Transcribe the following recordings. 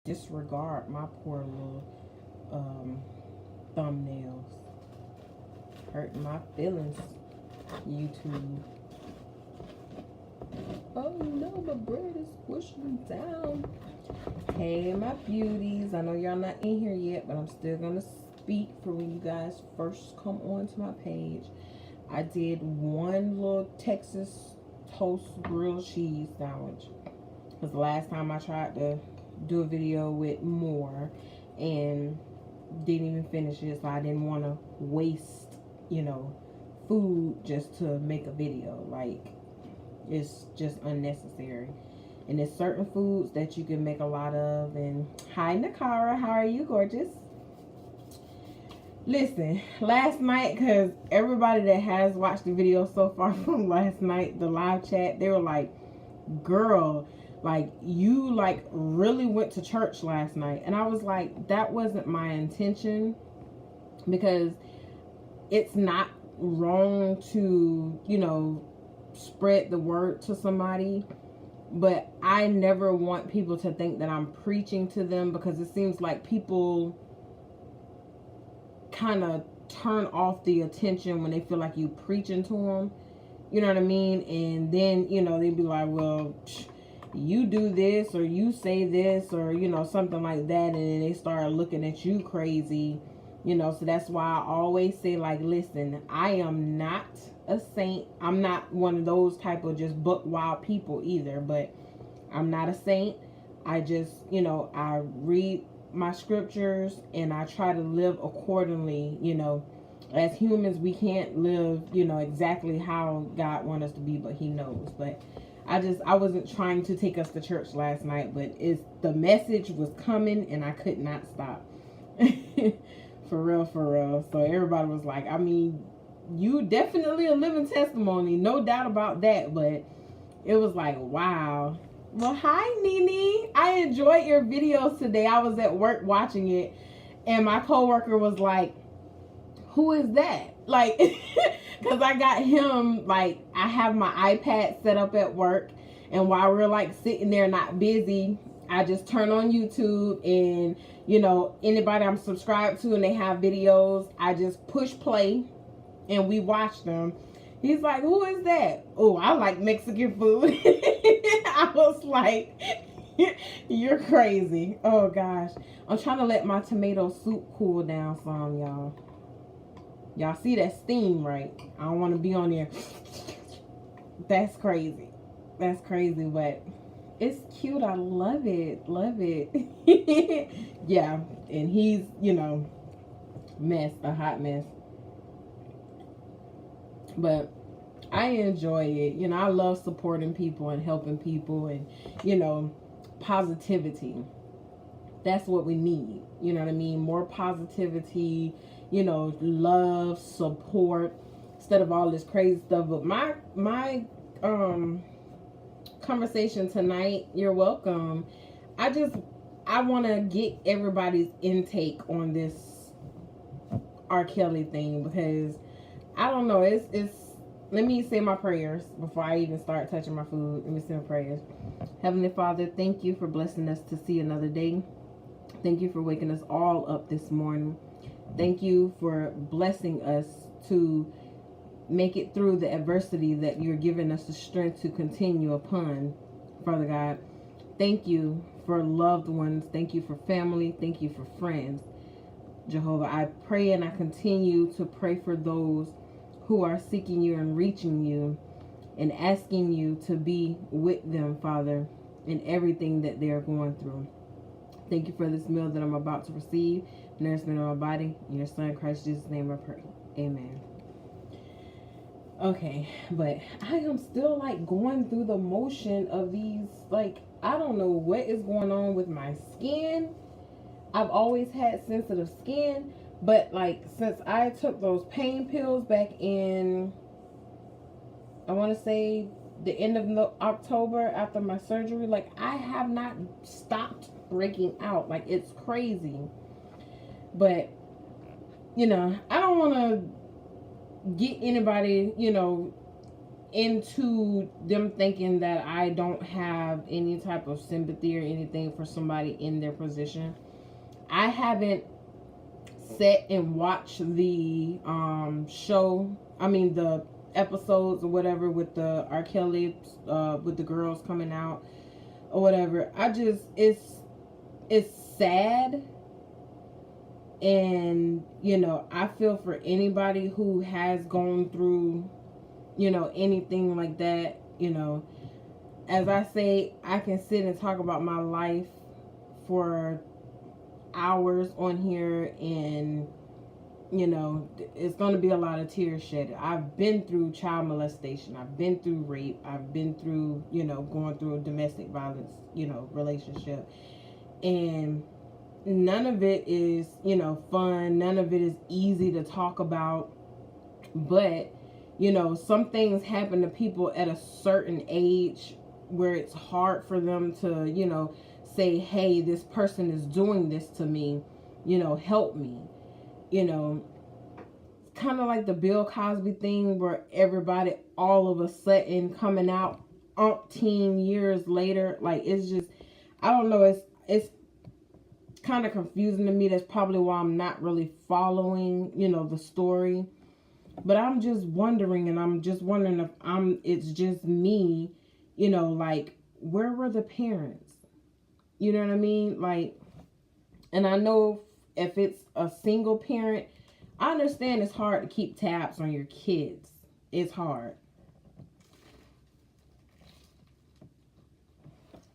disregard my poor little thumbnails. Hurting my feelings, YouTube. Oh no, my bread is squishing down. Hey, my beauties. I know y'all not in here yet, but I'm still gonna speak for when you guys first come onto my page. I did one little Texas toast grilled cheese sandwich. Because the last time I tried to do a video with more and didn't even finish it, so I didn't want to waste, food just to make a video. Like, it's just unnecessary. And there's certain foods that you can make a lot of. And hi, Nakara, how are you, gorgeous? Listen, last night, because everybody that has watched the video so far from last night, the live chat, they were like, girl, like, you, like, really went to church last night. And I was like, that wasn't my intention. Because it's not wrong to, spread the word to somebody. But I never want people to think that I'm preaching to them, because it seems like people kind of turn off the attention when they feel like you preaching to them. You know what I mean? And then, they'd be like, well, you do this, or you say this, or, something like that. And then they start looking at you crazy, So that's why I always say, like, listen, I am not a saint. I'm not one of those type of just buck wild people either, but I'm not a saint. I just, I read my scriptures and I try to live accordingly. As humans, we can't live, exactly how God wants us to be, but he knows. But I wasn't trying to take us to church last night, but the message was coming and I could not stop. For real, for real. So everybody was like, I mean, you definitely a living testimony, no doubt about that. But it was like, wow. Well, hi, Nene. I enjoyed your videos today. I was at work watching it, and my coworker was like, who is that? Like, because I got him, like, I have my iPad set up at work, and while we're, like, sitting there not busy, I just turn on YouTube, and, anybody I'm subscribed to and they have videos, I just push play, and we watch them. He's like, who is that? Oh, I like Mexican food. I was like, you're crazy. Oh, gosh. I'm trying to let my tomato soup cool down some, y'all. Y'all see that steam, right? I don't want to be on there. That's crazy. That's crazy, but it's cute. I love it. Love it. Yeah, and he's, a hot mess. But I enjoy it. I love supporting people and helping people and, positivity. That's what we need. You know what I mean? More positivity, love, support, instead of all this crazy stuff. But my conversation tonight, you're welcome. I want to get everybody's intake on this R. Kelly thing, because I don't know. It's. Let me say my prayers before I even start touching my food. Let me say my prayers. Heavenly Father, thank you for blessing us to see another day. Thank you for waking us all up this morning. Thank you for blessing us to make it through the adversity that you're giving us the strength to continue upon, Father God. Thank you for loved ones. Thank you for family. Thank you for friends, Jehovah. I pray and I continue to pray for those who are seeking you and reaching you and asking you to be with them, Father, in everything that they're going through. Thank you for this meal that I'm about to receive, nourishment of my body. In your Son, Christ Jesus' name I pray. Amen. Okay, but I am still, like, going through the motion of these, like, I don't know what is going on with my skin. I've always had sensitive skin, but, like, since I took those pain pills back in, I want to say the end of October after my surgery, like, I have not stopped breaking out. Like, it's crazy. But, I don't want to get anybody, into them thinking that I don't have any type of sympathy or anything for somebody in their position. I haven't sat and watched the show. I mean the episodes or whatever with the R. Kelly, with the girls coming out or whatever. I just it's sad, and I feel for anybody who has gone through anything like that. As I say, I can sit and talk about my life for hours on here, and it's going to be a lot of tears shed. I've been through child molestation, I've been through rape, I've been through going through a domestic violence relationship, and none of it is fun, none of it is easy to talk about. But some things happen to people at a certain age where it's hard for them to say, hey, this person is doing this to me, help me. Kind of like the Bill Cosby thing, where everybody all of a sudden coming out umpteen years later. Like, it's just, I don't know, it's kind of confusing to me. That's probably why I'm not really following the story. But I'm just wondering, and I'm just wondering if it's just me, like, where were the parents? You know what I mean? Like, and I know if it's a single parent, I understand it's hard to keep tabs on your kids. It's hard.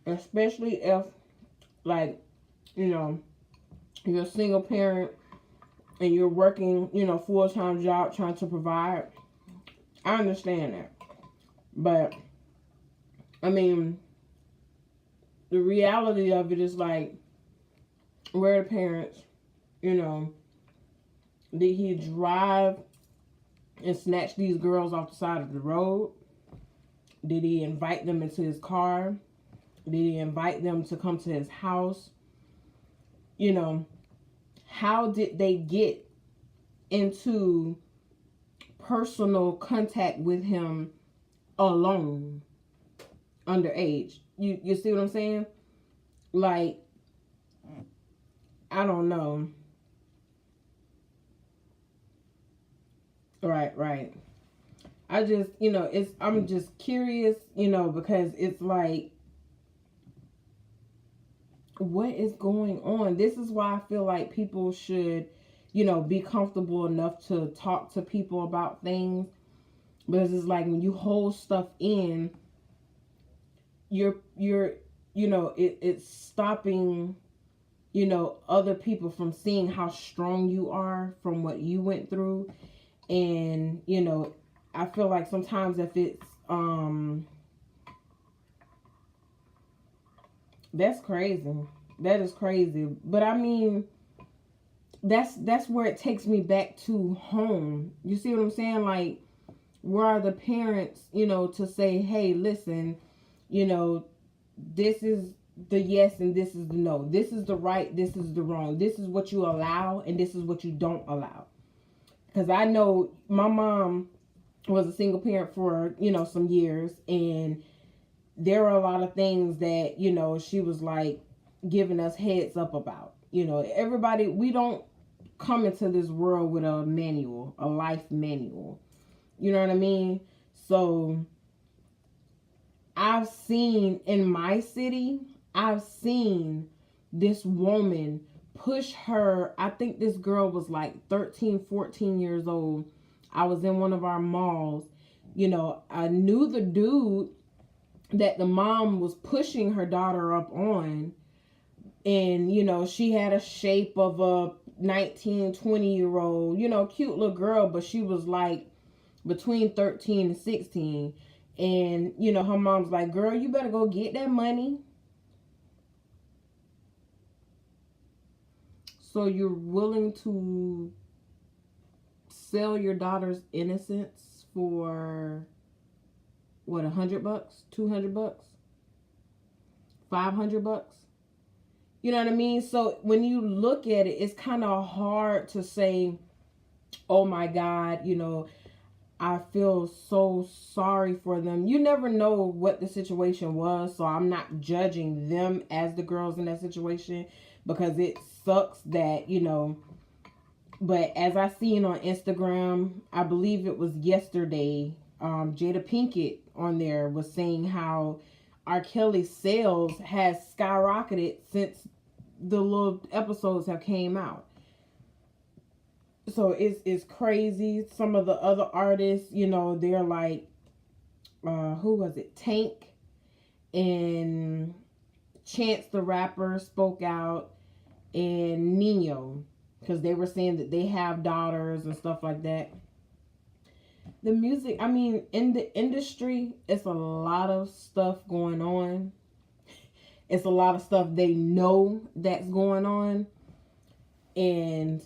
Especially if, like, you're a single parent and you're working, full-time job trying to provide. I understand that. But, I mean, the reality of it is, like, where are the parents? Did he drive and snatch these girls off the side of the road? Did he invite them into his car? Did he invite them to come to his house? How did they get into personal contact with him alone, underage? You see what I'm saying? Like, I don't know. Right. I just, I'm just curious, because it's like, what is going on? This is why I feel like people should, be comfortable enough to talk to people about things. Because it's like, when you hold stuff in, it's stopping, other people from seeing how strong you are from what you went through. And, I feel like sometimes if it's, that's crazy. That is crazy. But I mean, that's where it takes me back to home. You see what I'm saying? Like, where are the parents, to say, hey, listen, this is the yes and this is the no. This is the right, this is the wrong. This is what you allow and this is what you don't allow. Because I know my mom was a single parent for, some years, and there were a lot of things that, she was like giving us heads up about. Everybody, we don't come into this world with a manual, a life manual. You know what I mean? So I've seen in my city, I've seen this woman push her. I think this girl was like 13, 14 years old. I was in one of our malls. I knew the dude that the mom was pushing her daughter up on. And, she had a shape of a 19, 20-year-old, cute little girl, but she was like between 13 and 16. And, her mom's like, girl, you better go get that money. So you're willing to sell your daughter's innocence for what, $100, $200, $500? You know what I mean? So when you look at it, it's kind of hard to say, oh my God, I feel so sorry for them. You never know what the situation was, so I'm not judging them as the girls in that situation, because it sucks that, you know. But as I seen on Instagram, I believe it was yesterday, Jada Pinkett on there was saying how R. Kelly's sales has skyrocketed since the little episodes have came out. So it's crazy. Some of the other artists, you know, they're like, who was it? Tank and Chance the Rapper spoke out, and Nino, because they were saying that they have daughters and stuff like that. The music, I mean, in the industry, it's a lot of stuff going on. It's a lot of stuff they know that's going on. And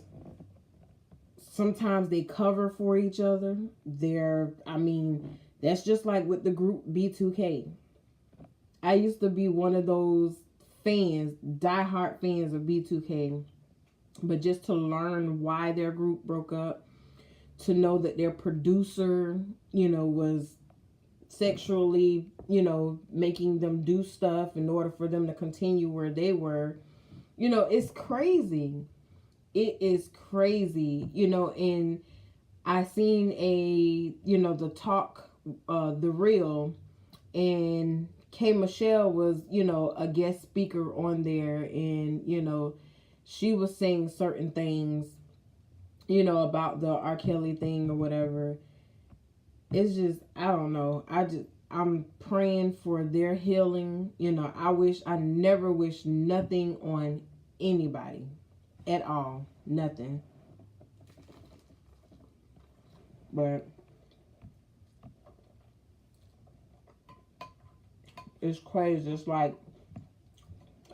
sometimes they cover for each other. That's just like with the group B2K. I used to be one of those fans, diehard fans of B2K. But just to learn why their group broke up, to know that their producer, you know, was sexually, you know, making them do stuff in order for them to continue where they were, you know, it's crazy. It is crazy, you know. And I seen the talk, The Real, and K. Michelle was, you know, a guest speaker on there, and, you know, she was saying certain things, you know, about the R. Kelly thing or whatever. It's just, I don't know. I'm praying for their healing. You know, I never wish nothing on anybody at all. Nothing. But it's crazy. It's like,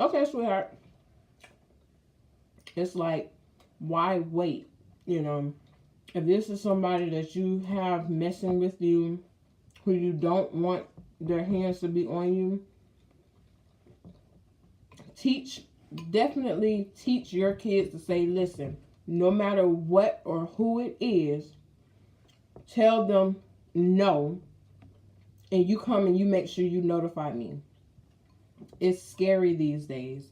okay, sweetheart. It's like, why wait? You know, if this is somebody that you have messing with you, who you don't want their hands to be on you, definitely teach your kids to say, listen, no matter what or who it is, tell them no, and you come and you make sure you notify me. It's scary these days.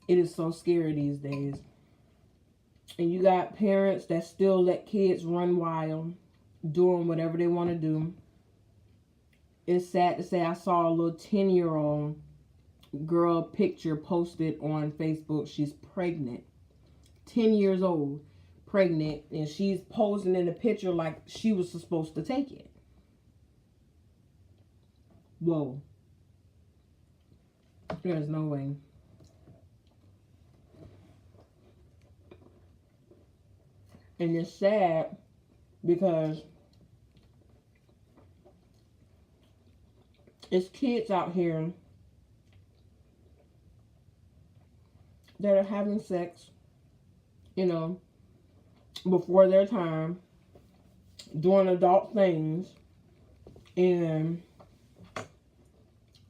It is so scary these days. And you got parents that still let kids run wild, doing whatever they want to do. It's sad to say, I saw a little 10-year-old girl picture posted on Facebook. She's pregnant. 10 years old, pregnant, and she's posing in a picture like she was supposed to take it. Whoa. There's no way. And it's sad because it's kids out here that are having sex, you know, before their time, doing adult things, and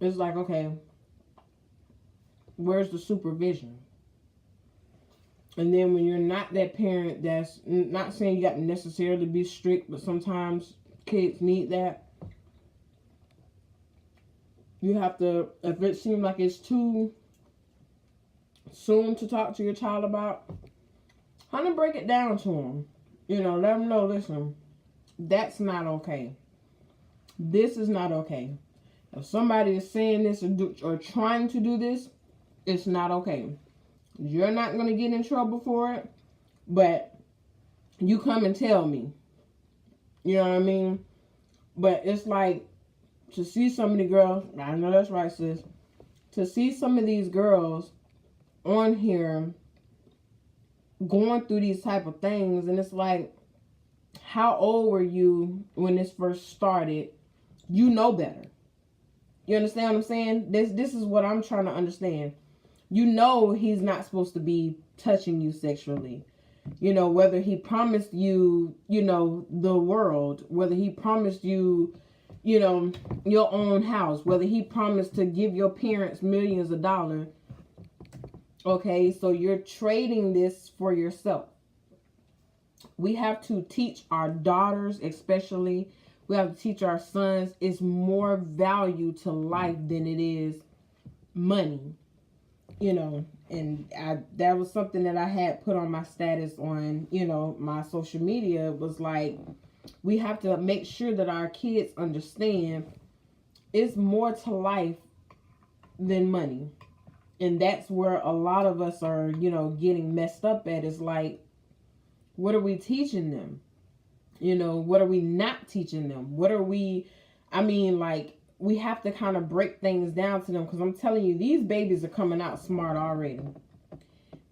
it's like, okay, where's the supervision? And then when you're not that parent, that's not saying you got to necessarily be strict, but sometimes kids need that. You have to, if it seems like it's too soon to talk to your child about, how to break it down to them. You know, let them know, listen, that's not okay. This is not okay. If somebody is saying this or trying to do this, it's not okay. You're not going to get in trouble for it, but you come and tell me. You know what I mean? But it's like, to see some of the girls, I know that's right, sis, to see some of these girls on here going through these type of things, and it's like, how old were you when this first started? You know better. You understand what I'm saying? This is what I'm trying to understand. You know he's not supposed to be touching you sexually. You know, whether he promised you, you know, the world, whether he promised you, you know, your own house, whether he promised to give your parents millions of dollars. Okay, so you're trading this for yourself. We have to teach our daughters, especially, we have to teach our sons, it's more value to life than it is money. You know, and that was something that I had put on my status on, you know, my social media. It was like, we have to make sure that our kids understand it's more to life than money. And that's where a lot of us are, you know, getting messed up at. Is like, what are we teaching them? You know, what are we not teaching them? What are we, I mean, like, we have to kind of break things down to them, because I'm telling you, these babies are coming out smart already.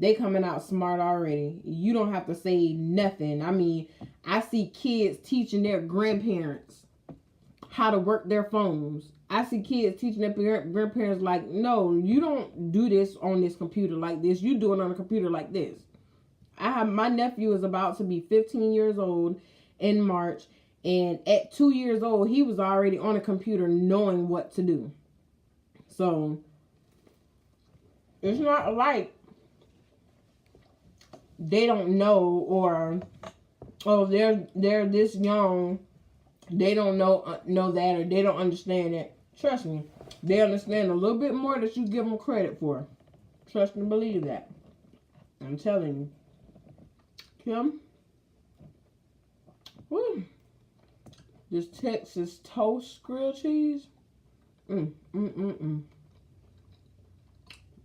They coming out smart already. You don't have to say nothing. I mean, I see kids teaching their grandparents how to work their phones. I see kids teaching their grandparents, like, no, you don't do this on this computer like this. You do it on a computer like this. My nephew is about to be 15 years old in March. And at 2 years old, he was already on a computer knowing what to do. So, it's not like they don't know, or, oh, they're this young, they don't know that, or they don't understand that. Trust me, they understand a little bit more that you give them credit for. Trust and believe that. I'm telling you. Kim? Woo. This Texas toast grilled cheese. Lord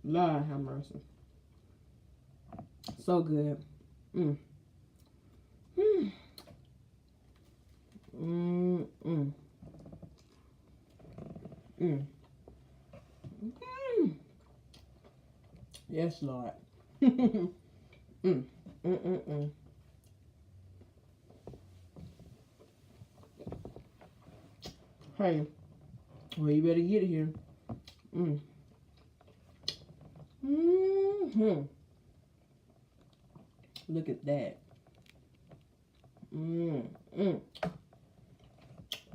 have mercy. So good. Yes, Lord. Hey, well, you better get it here. Look at that.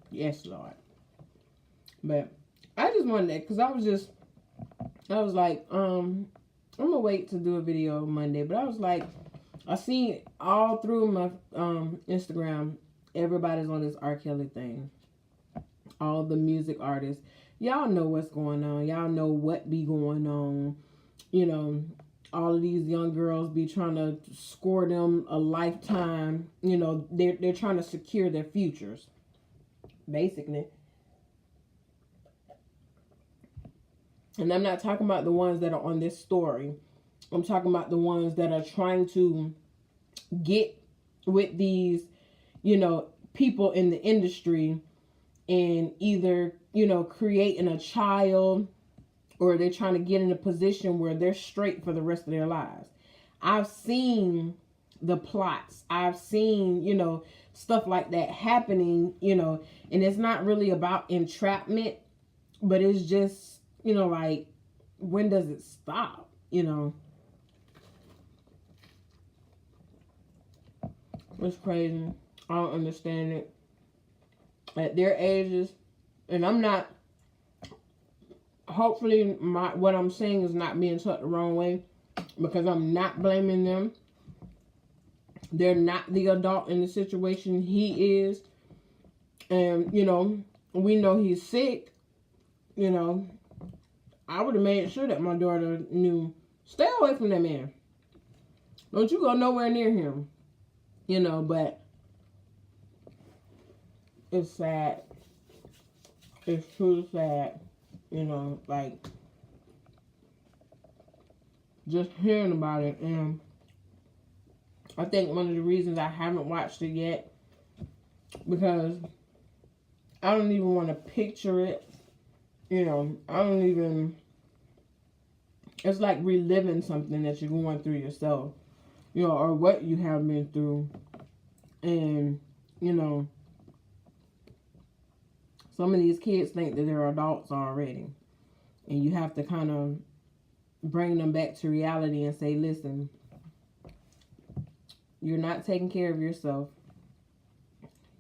Yes, Lord. But I just wanted that, because I was like, I'm gonna wait to do a video Monday, but I was like, I seen all through my Instagram, everybody's on this R. Kelly thing. All the music artists, y'all know what's going on. Y'all know what be going on. You know, all of these young girls be trying to score them a lifetime. You know, they're trying to secure their futures, basically. And I'm not talking about the ones that are on this story. I'm talking about the ones that are trying to get with these, you know, people in the industry, and either, you know, creating a child, or they're trying to get in a position where they're straight for the rest of their lives. I've seen the plots. I've seen, you know, stuff like that happening, you know, and it's not really about entrapment, but it's just, you know, like, when does it stop, you know? It's crazy. I don't understand it. At their ages, and I'm not, hopefully what I'm saying is not being took the wrong way, because I'm not blaming them. They're not the adult in the situation. He is. And, you know, we know he's sick. You know, I would have made sure that my daughter knew, stay away from that man. Don't you go nowhere near him. You know, but it's sad. It's truly sad. You know, like, just hearing about it. And I think one of the reasons I haven't watched it yet, because I don't even want to picture it. You know, I don't even, it's like reliving something that you're going through yourself, you know, or what you have been through. And, you know, some of these kids think that they're adults already. And you have to kind of bring them back to reality and say, listen, you're not taking care of yourself.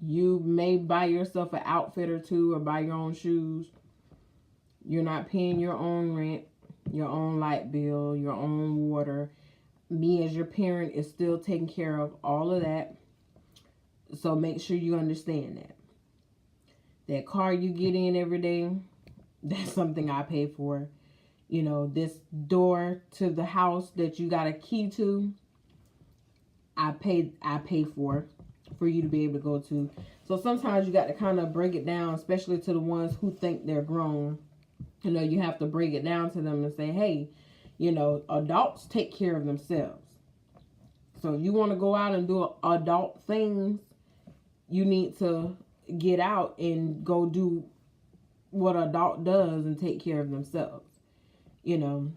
You may buy yourself an outfit or two, or buy your own shoes. You're not paying your own rent, your own light bill, your own water. Me as your parent is still taking care of all of that. So make sure you understand that. That car you get in every day, that's something I pay for. You know, this door to the house that you got a key to, I pay for you to be able to go to. So sometimes you got to kind of break it down, especially to the ones who think they're grown. You know, you have to break it down to them and say, hey, you know, adults take care of themselves. So if you want to go out and do adult things, you need to get out and go do what an adult does and take care of themselves. You know,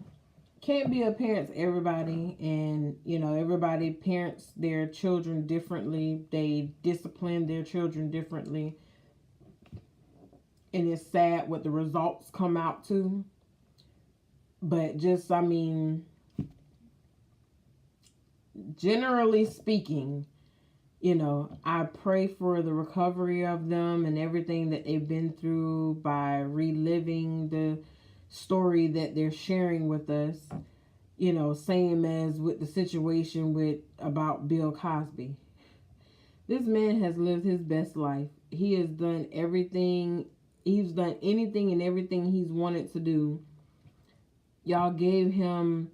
can't be a parent to everybody, and you know, everybody parents their children differently. They discipline their children differently, and it's sad what the results come out to. But just, I mean, generally speaking, you know, I pray for the recovery of them and everything that they've been through by reliving the story that they're sharing with us. You know, same as with the situation about Bill Cosby. This man has lived his best life. He has done everything. He's done anything and everything he's wanted to do. Y'all gave him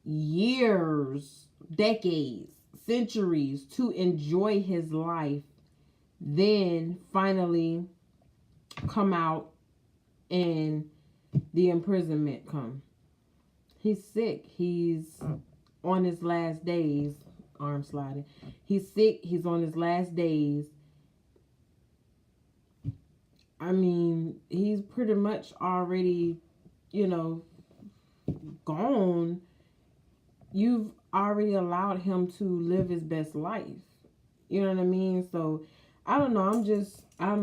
years, decades, centuries to enjoy his life. Then finally come out and the imprisonment come. He's sick. He's on his last days. Arm sliding. He's sick. He's on his last days. I mean, he's pretty much already, you know, gone. You've already allowed him to live his best life. You know what I mean? So, I don't know. I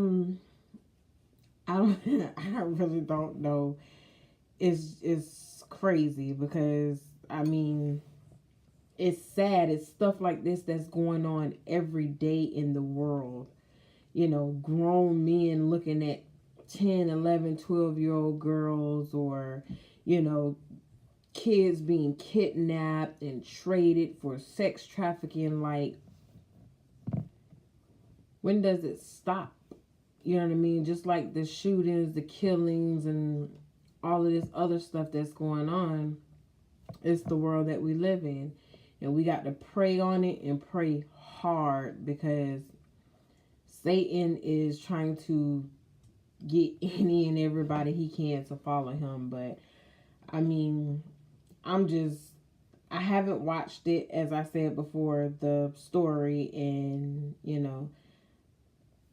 really don't know. It's crazy because, I mean, it's sad. It's stuff like this that's going on every day in the world. You know, grown men looking at 10, 11, 12-year-old girls, or, you know, kids being kidnapped and traded for sex trafficking. Like, when does it stop? You know what I mean? Just like the shootings, the killings, and all of this other stuff that's going on. It's the world that we live in. And we got to pray on it and pray hard, because Satan is trying to get any and everybody he can to follow him. But, I mean, I haven't watched it, as I said before, the story, and, you know,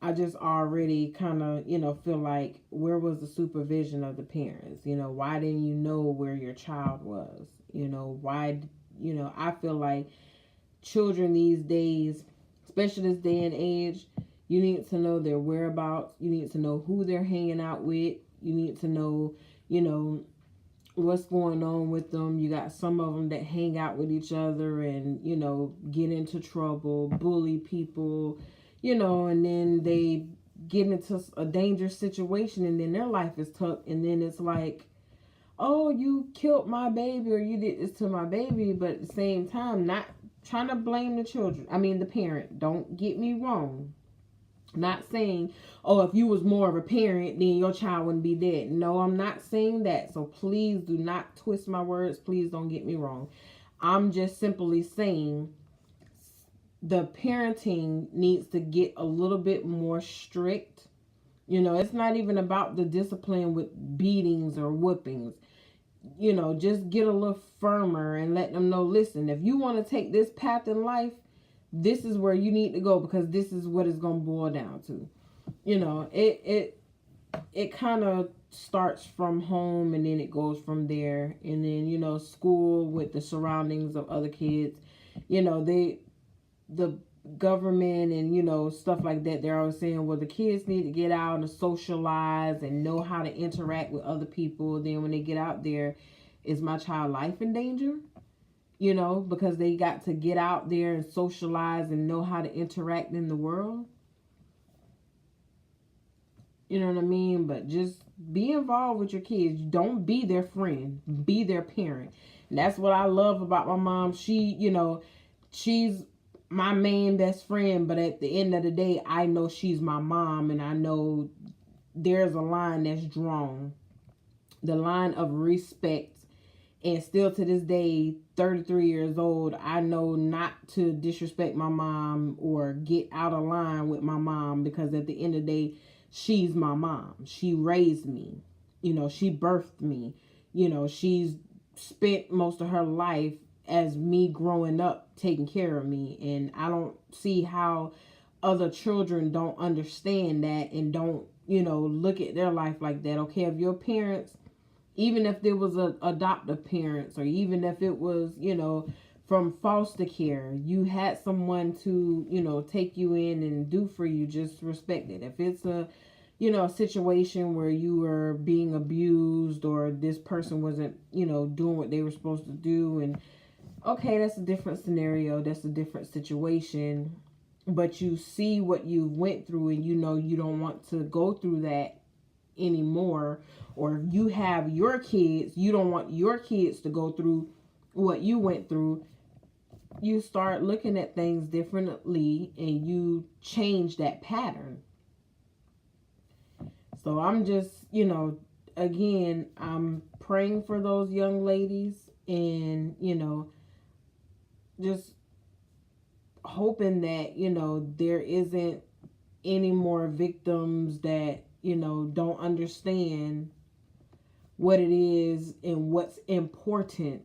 I just already kind of, you know, feel like, where was the supervision of the parents? You know, why didn't you know where your child was? You know, why, you know, I feel like children these days, especially this day and age, you need to know their whereabouts. You need to know who they're hanging out with. You need to know, you know, what's going on with them. You got some of them that hang out with each other and, you know, get into trouble, bully people, you know, and then they get into a dangerous situation, and then their life is tough. And then it's like, oh, you killed my baby, or you did this to my baby. But at the same time, not trying to blame the children. I mean, the parent. Don't get me wrong. Not saying, oh, if you was more of a parent, then your child wouldn't be dead. No, I'm not saying that. So please do not twist my words. Please don't get me wrong. I'm just simply saying the parenting needs to get a little bit more strict. You know, it's not even about the discipline with beatings or whoopings. You know, just get a little firmer and let them know, listen, if you want to take this path in life, this is where you need to go, because this is what it's going to boil down to. You know, it kind of starts from home, and then it goes from there. And then, you know, school with the surroundings of other kids. You know, the government and, you know, stuff like that, they're always saying, well, the kids need to get out and socialize and know how to interact with other people. Then when they get out there, is my child life in danger? You know, because they got to get out there and socialize and know how to interact in the world. You know what I mean? But just be involved with your kids. Don't be their friend. Be their parent. And that's what I love about my mom. She, you know, she's my main best friend, but at the end of the day, I know she's my mom, and I know there's a line that's drawn, the line of respect. And still to this day, 33 years old, I know not to disrespect my mom or get out of line with my mom, because at the end of the day, she's my mom. She raised me. You know, she birthed me. You know, she's spent most of her life as me growing up taking care of me. And I don't see how other children don't understand that and don't, you know, look at their life like that. Okay, if your parents, even if there was a adoptive parents, or even if it was, you know, from foster care, you had someone to, you know, take you in and do for you, just respect it. If it's a, you know, a situation where you were being abused, or this person wasn't, you know, doing what they were supposed to do, and okay, that's a different scenario, that's a different situation, but you see what you went through, and you know you don't want to go through that anymore. Or if you have your kids, you don't want your kids to go through what you went through. You start looking at things differently, and you change that pattern. So I'm just, you know, again, I'm praying for those young ladies, and, you know, just hoping that, you know, there isn't any more victims that, you know, don't understand what it is and what's important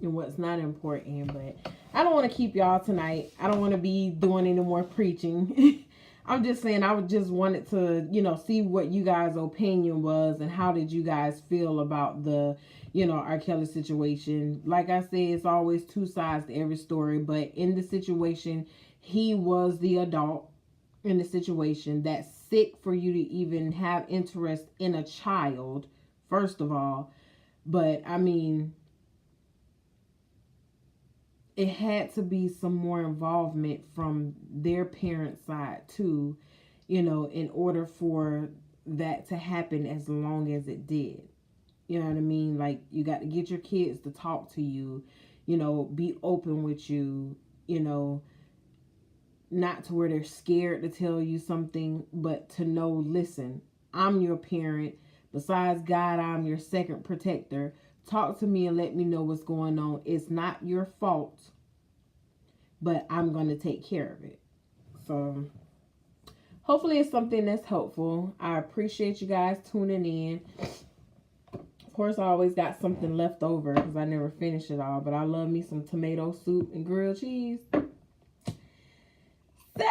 and what's not important. But I don't want to keep y'all tonight. I don't want to be doing any more preaching. I'm just saying, I just wanted to, you know, see what you guys' opinion was, and how did you guys feel about the, you know, R. Kelly situation. Like I said, it's always two sides to every story, but in the situation, he was the adult in the situation. That's sick for you to even have interest in a child, first of all. But I mean, it had to be some more involvement from their parent side too, you know, in order for that to happen as long as it did. You know what I mean? Like, you got to get your kids to talk to you, you know, be open with you, you know, not to where they're scared to tell you something, but to know, listen, I'm your parent. Besides God, I'm your second protector. Talk to me and let me know what's going on. It's not your fault, but I'm going to take care of it. So hopefully it's something that's helpful. I appreciate you guys tuning in. Of course, I always got something left over because I never finish it all, but I love me some tomato soup and grilled cheese. So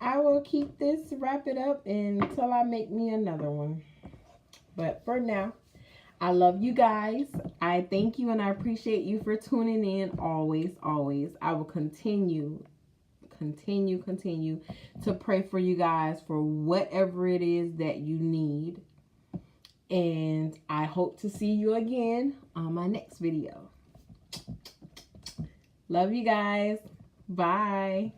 I will keep this, wrap it up until I make me another one. But for now, I love you guys. I thank you and I appreciate you for tuning in always, always. I will continue to pray for you guys for whatever it is that you need. And I hope to see you again on my next video. Love you guys. Bye.